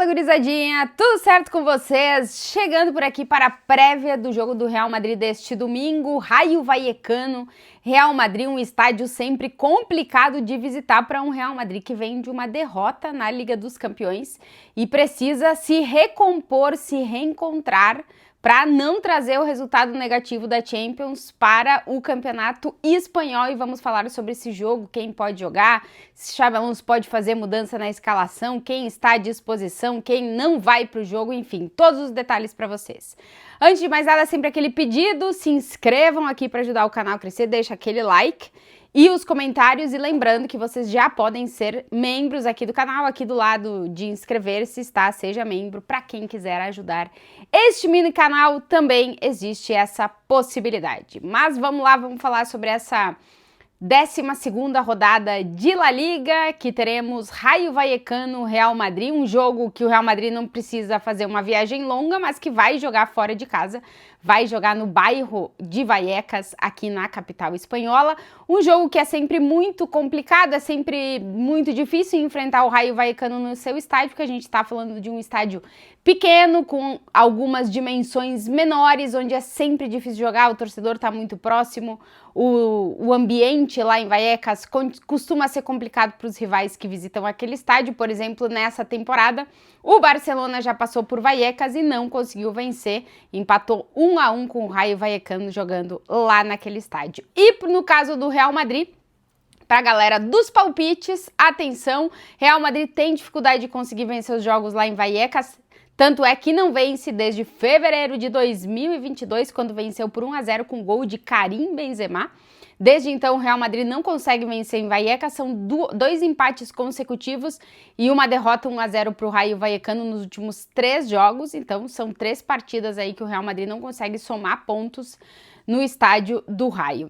Fala, gurizadinha! Tudo certo com vocês? Chegando por aqui para a prévia do jogo do Real Madrid deste domingo, Rayo Vallecano. Real Madrid, um estádio sempre complicado de visitar para um Real Madrid que vem de uma derrota na Liga dos Campeões e precisa se recompor, se reencontrar para não trazer o resultado negativo da Champions para o campeonato espanhol. E vamos falar sobre esse jogo, quem pode jogar, se Xabi Alonso pode fazer mudança na escalação, quem está à disposição, quem não vai para o jogo, enfim, todos os detalhes para vocês. Antes de mais nada, sempre aquele pedido, se inscrevam aqui para ajudar o canal a crescer, deixa aquele like e os comentários, e lembrando que vocês já podem ser membros aqui do canal, aqui do lado de inscrever-se está, seja membro, para quem quiser ajudar este mini canal, também existe essa possibilidade. Mas vamos lá, vamos falar sobre essa 12ª rodada de La Liga, que teremos Rayo Vallecano, Real Madrid, um jogo que o Real Madrid não precisa fazer uma viagem longa, mas que vai jogar fora de casa, vai jogar no bairro de Vallecas, aqui na capital espanhola, um jogo que é sempre muito complicado, é sempre muito difícil enfrentar o Rayo Vallecano no seu estádio, porque a gente está falando de um estádio pequeno, com algumas dimensões menores, onde é sempre difícil jogar, o torcedor está muito próximo, o ambiente lá em Vallecas costuma ser complicado para os rivais que visitam aquele estádio. Por exemplo, nessa temporada, o Barcelona já passou por Vallecas e não conseguiu vencer, empatou 1-1 com o Rayo Vallecano jogando lá naquele estádio. E no caso do Real Madrid, para a galera dos palpites, atenção, Real Madrid tem dificuldade de conseguir vencer os jogos lá em Vallecas, tanto é que não vence desde fevereiro de 2022, quando venceu por 1-0 com gol de Karim Benzema. Desde então, o Real Madrid não consegue vencer em Vallecas, são dois empates consecutivos e uma derrota 1-0 para o Rayo Vallecano nos últimos 3 jogos. Então, são 3 partidas aí que o Real Madrid não consegue somar pontos no estádio do Rayo.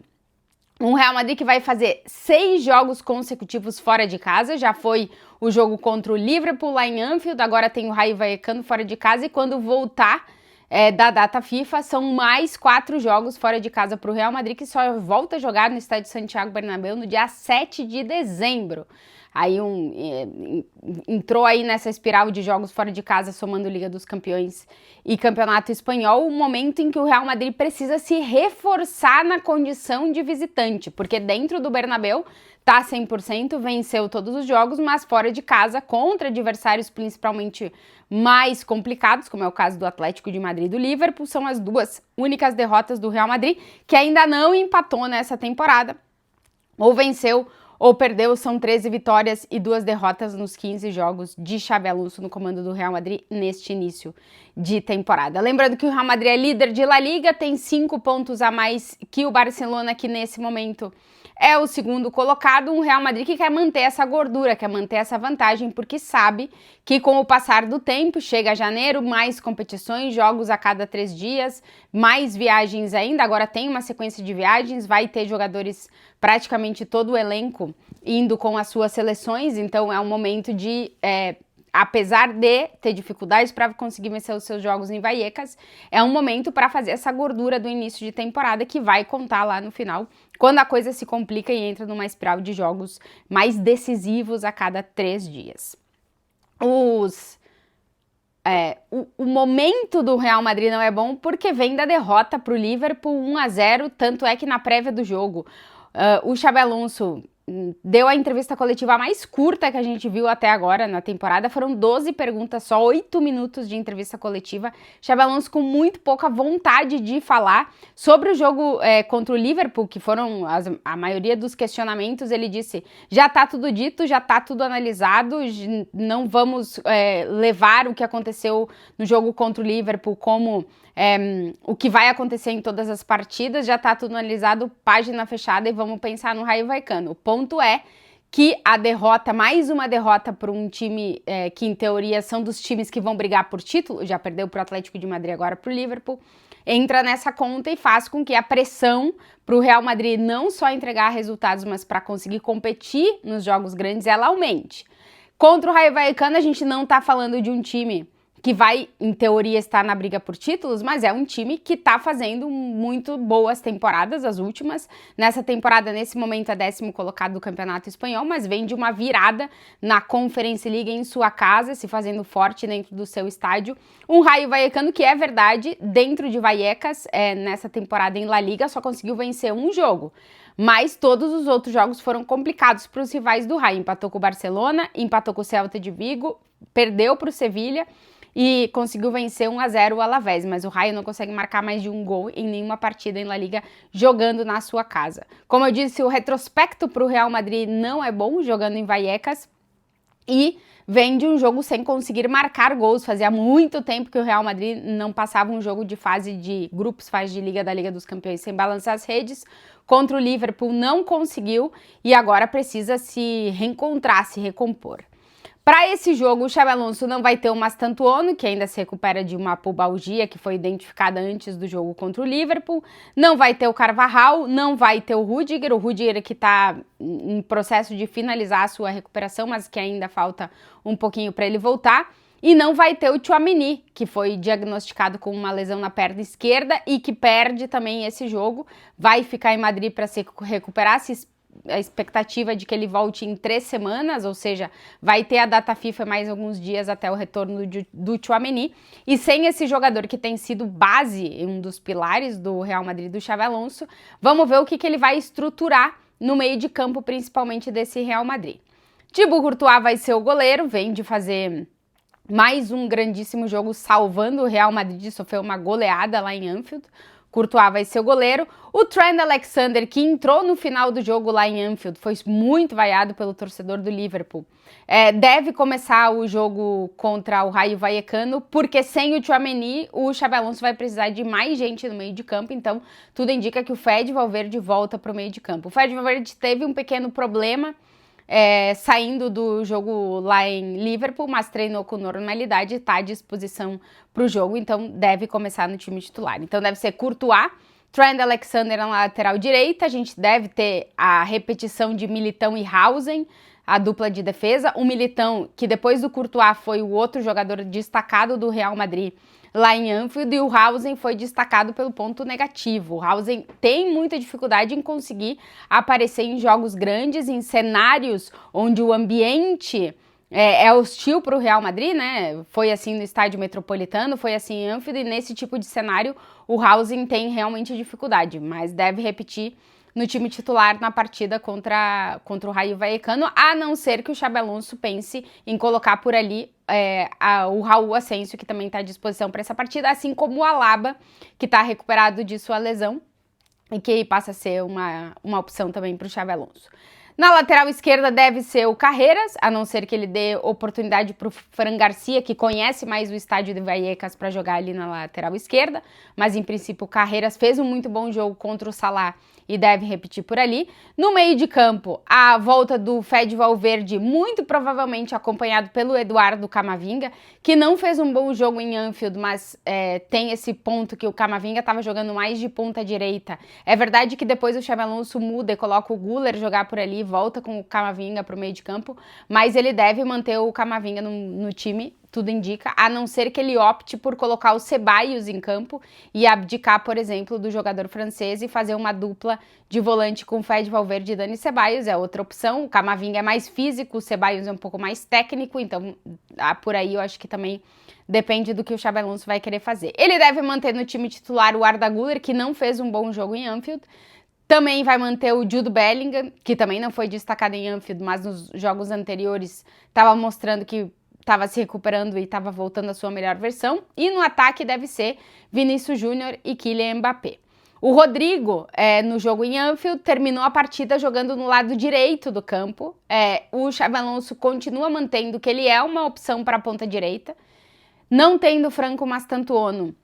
Um Real Madrid que vai fazer 6 jogos consecutivos fora de casa, já foi o jogo contra o Liverpool lá em Anfield, agora tem o Rayo Vallecano fora de casa, e quando voltar da data FIFA, são mais 4 jogos fora de casa para o Real Madrid, que só volta a jogar no estádio Santiago Bernabéu no dia 7 de dezembro. Aí entrou aí nessa espiral de jogos fora de casa, somando Liga dos Campeões e Campeonato Espanhol, um momento em que o Real Madrid precisa se reforçar na condição de visitante, porque dentro do Bernabéu tá 100%, venceu todos os jogos, mas fora de casa, contra adversários principalmente mais complicados, como é o caso do Atlético de Madrid e do Liverpool, são as 2 únicas derrotas do Real Madrid, que ainda não empatou nessa temporada, ou venceu ou perdeu. São 13 vitórias e 2 derrotas nos 15 jogos de Xabi Alonso no comando do Real Madrid neste início de temporada. Lembrando que o Real Madrid é líder de La Liga, tem 5 pontos a mais que o Barcelona, que nesse momento é o segundo colocado. Um Real Madrid que quer manter essa gordura, quer manter essa vantagem, porque sabe que com o passar do tempo, chega janeiro, mais competições, jogos a cada 3 dias, mais viagens ainda. Agora tem uma sequência de viagens, vai ter jogadores, praticamente todo o elenco, indo com as suas seleções, então é um momento de, apesar de ter dificuldades para conseguir vencer os seus jogos em Vallecas, é um momento para fazer essa gordura do início de temporada que vai contar lá no final, quando a coisa se complica e entra numa espiral de jogos mais decisivos a cada 3 dias. O momento do Real Madrid não é bom porque vem da derrota para o Liverpool 1-0, tanto é que na prévia do jogo o Xabi Alonso deu a entrevista coletiva mais curta que a gente viu até agora na temporada. Foram 12 perguntas, só 8 minutos de entrevista coletiva. Xabi Alonso com muito pouca vontade de falar sobre o jogo contra o Liverpool, que foram a maioria dos questionamentos. Ele disse, já tá tudo dito, já tá tudo analisado, não vamos levar o que aconteceu no jogo contra o Liverpool como o que vai acontecer em todas as partidas, já tá tudo analisado, página fechada, e vamos pensar no Rayo Vallecano. O ponto é que a derrota, mais uma derrota para um time que em teoria são dos times que vão brigar por título, já perdeu para o Atlético de Madrid, agora para o Liverpool, entra nessa conta e faz com que a pressão para o Real Madrid não só entregar resultados, mas para conseguir competir nos jogos grandes, ela aumente. Contra o Rayo Vallecano, a gente não tá falando de um time que vai, em teoria, estar na briga por títulos, mas é um time que tá fazendo muito boas temporadas, as últimas. Nessa temporada, nesse momento, é 10º colocado do Campeonato Espanhol, mas vem de uma virada na Conference League em sua casa, se fazendo forte dentro do seu estádio. Um Rayo Vallecano que, é verdade, dentro de Vallecas, nessa temporada em La Liga, só conseguiu vencer um jogo. Mas todos os outros jogos foram complicados para os rivais do Rayo. Empatou com o Barcelona, empatou com o Celta de Vigo, perdeu para o Sevilla e conseguiu vencer 1-0 o Alavés, mas o Rayo não consegue marcar mais de um gol em nenhuma partida em La Liga jogando na sua casa. Como eu disse, o retrospecto para o Real Madrid não é bom jogando em Vallecas e vem de um jogo sem conseguir marcar gols. Fazia muito tempo que o Real Madrid não passava um jogo de fase de grupos, fase de Liga da Liga dos Campeões sem balançar as redes. Contra o Liverpool não conseguiu e agora precisa se reencontrar, se recompor. Para esse jogo, o Xabi Alonso não vai ter o Mastantuono, que ainda se recupera de uma pubalgia que foi identificada antes do jogo contra o Liverpool. Não vai ter o Carvajal, não vai ter o Rudiger que está em processo de finalizar a sua recuperação, mas que ainda falta um pouquinho para ele voltar. E não vai ter o Tchouaméni, que foi diagnosticado com uma lesão na perna esquerda e que perde também esse jogo. Vai ficar em Madrid para se recuperar, a expectativa de que ele volte em 3 semanas, ou seja, vai ter a data FIFA mais alguns dias até o retorno do Tchouaméni. E sem esse jogador que tem sido base, um dos pilares do Real Madrid, do Xabi Alonso, vamos ver o que ele vai estruturar no meio de campo, principalmente desse Real Madrid. Thibaut Courtois vai ser o goleiro, vem de fazer mais um grandíssimo jogo salvando o Real Madrid, sofreu uma goleada lá em Anfield. Courtois vai ser o goleiro. O Trent Alexander, que entrou no final do jogo lá em Anfield, foi muito vaiado pelo torcedor do Liverpool. Deve começar o jogo contra o Rayo Vallecano, porque sem o Tchouaméni, o Xabi Alonso vai precisar de mais gente no meio de campo, então tudo indica que o Fede Valverde volta para o meio de campo. O Fede Valverde teve um pequeno problema saindo do jogo lá em Liverpool, mas treinou com normalidade e está à disposição para o jogo, então deve começar no time titular. Então deve ser Courtois, Trent Alexander na lateral direita, a gente deve ter a repetição de Militão e Hausen, a dupla de defesa. O Militão, que depois do Courtois foi o outro jogador destacado do Real Madrid lá em Anfield, e o Hausen foi destacado pelo ponto negativo. O Hausen tem muita dificuldade em conseguir aparecer em jogos grandes, em cenários onde o ambiente é hostil para o Real Madrid, né? Foi assim no Estádio Metropolitano, foi assim em Anfield, e nesse tipo de cenário o Hausen tem realmente dificuldade, mas deve repetir no time titular na partida contra o Rayo Vallecano, a não ser que o Xabi Alonso pense em colocar por ali o Raul Asensio, que também está à disposição para essa partida, assim como o Alaba, que está recuperado de sua lesão e que passa a ser uma opção também para o Xabi Alonso. Na lateral esquerda deve ser o Carreras, a não ser que ele dê oportunidade para o Fran Garcia, que conhece mais o estádio de Vallecas, para jogar ali na lateral esquerda, mas em princípio o Carreras fez um muito bom jogo contra o Salah e deve repetir por ali. No meio de campo, a volta do Fede Valverde, muito provavelmente acompanhado pelo Eduardo Camavinga, que não fez um bom jogo em Anfield, mas tem esse ponto que o Camavinga estava jogando mais de ponta direita. É verdade que depois o Xabi Alonso muda e coloca o Güler jogar por ali, volta com o Camavinga para o meio de campo, mas ele deve manter o Camavinga no time, tudo indica, a não ser que ele opte por colocar o Ceballos em campo e abdicar, por exemplo, do jogador francês e fazer uma dupla de volante com Fede Valverde e Dani Ceballos, é outra opção. O Camavinga é mais físico, o Ceballos é um pouco mais técnico, então por aí eu acho que também depende do que o Xabi Alonso vai querer fazer. Ele deve manter no time titular o Arda Güler, que não fez um bom jogo em Anfield. Também vai manter o Jude Bellingham, que também não foi destacado em Anfield, mas nos jogos anteriores estava mostrando que estava se recuperando e estava voltando à sua melhor versão. E no ataque deve ser Vinícius Júnior e Kylian Mbappé. O Rodrigo, no jogo em Anfield, terminou a partida jogando no lado direito do campo. O Xabi Alonso continua mantendo que ele é uma opção para a ponta direita, não tendo Franco Mastantuono.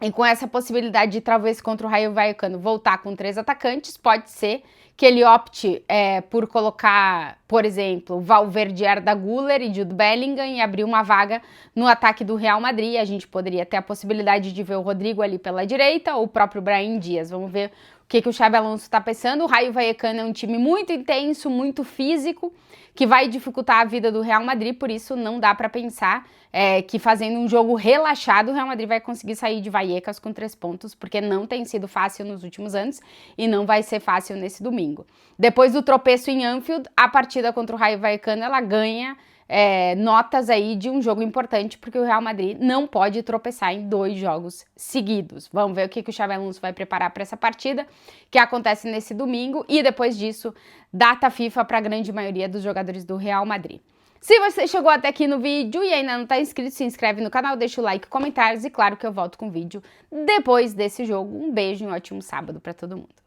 E com essa possibilidade de, talvez, contra o Rayo Vallecano voltar com 3 atacantes, pode ser que ele opte por colocar, por exemplo, Valverde, Arda Güler e Jude Bellingham e abrir uma vaga no ataque do Real Madrid. A gente poderia ter a possibilidade de ver o Rodrigo ali pela direita ou o próprio Brahim Dias. Vamos ver o que o Xabi Alonso está pensando. O Rayo Vallecano é um time muito intenso, muito físico, que vai dificultar a vida do Real Madrid, por isso não dá para pensar que fazendo um jogo relaxado o Real Madrid vai conseguir sair de Vallecas com 3 pontos, porque não tem sido fácil nos últimos anos e não vai ser fácil nesse domingo. Depois do tropeço em Anfield, a partida contra o Rayo Vallecano, ela ganha notas aí de um jogo importante, porque o Real Madrid não pode tropeçar em 2 jogos seguidos. Vamos ver o que o Xabi Alonso vai preparar para essa partida, que acontece nesse domingo, e depois disso, data FIFA para a grande maioria dos jogadores do Real Madrid. Se você chegou até aqui no vídeo e ainda não está inscrito, se inscreve no canal, deixa o like, comentários e claro que eu volto com o vídeo depois desse jogo. Um beijo e um ótimo sábado para todo mundo.